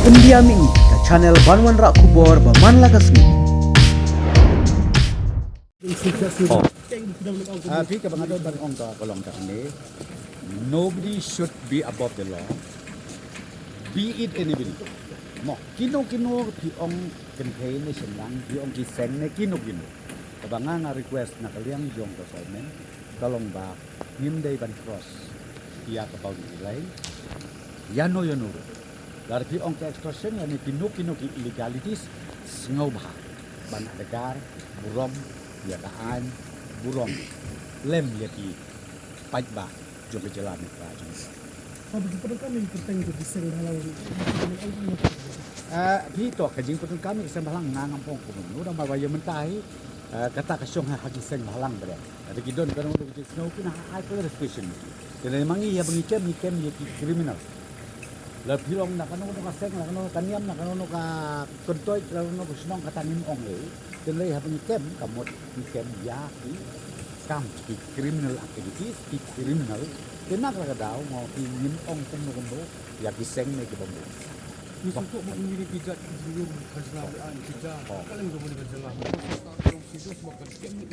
Pendiami ke channel Banwan Rak Kubor Baman Lakasmi.พี่กับบังคับบังองค์ต่อก็ลองจากนี้ nobody should be above the law be it anybody หมอกกินโนพี่องค์เป็นเพย์ในเชิงลังพี่องค์กิเซงในกินโนแต่บางงาน request นักเลี้ยงยงต่อสายนั้นก็ลองบากยิ้มได้บัน cross ที่อยากกระเป๋าดีเลยยานโยนูdariพี่องค์ extortion และในกินโนกิ illegalities สงบาบันอาการบุรมya kaan burong lem yaki pajba juga jalan kerja. Begitu kami penting untuk diseng halau.พี่ตัวขยิงpun kami sen balang nangam pong kumun. Udah mawaya mentai kata kasyong hagi sen balang ber. Ada kidon kan untuk kita snow kena high clarification. Jadi mangi ya bengikem yaki kriminal. Lalu pilong nak kanu nak sen nak kanu kaniam nak kanu ka kontoi lalu nak senong kata nim ong dan lagi habis ikem kamu ikem ya kam di criminal activities di criminal kena kadang mau ingin ong temu kamu ya kiseng nih kamu. Untuk menjadi pijat sebelum keselamatan kita, kalian juga boleh berjalan.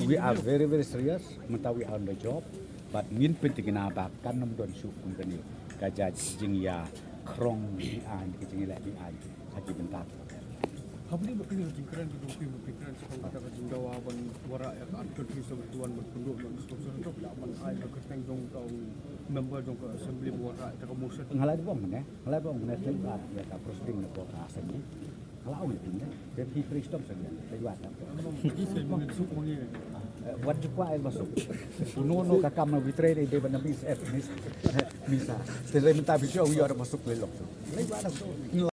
We are very serious, mentawi on the job, but min penting kenapa kan nom don syuk kumpeni kajat jingya krong di an kejingila di an hati bentar. Habis berpikir jingkran di dompet berpikiran sekarang kita ke jinggawan warak yang akan kita bertuan berpenduk dan sponsor untuk lawan air berketeng dong kau member dong ke assembly warak kita ke motion. Ngalai bom mana selebat ya tak proceeding nak buat asal ni. Kalau awak ni, jadi freestyle saja, selebat apa. Jadi saya masuk mengi. Buat juga air masuk. Uno kakam na betray dia benar mis. Setelah minta video, we are masuk belok. Selebat apa.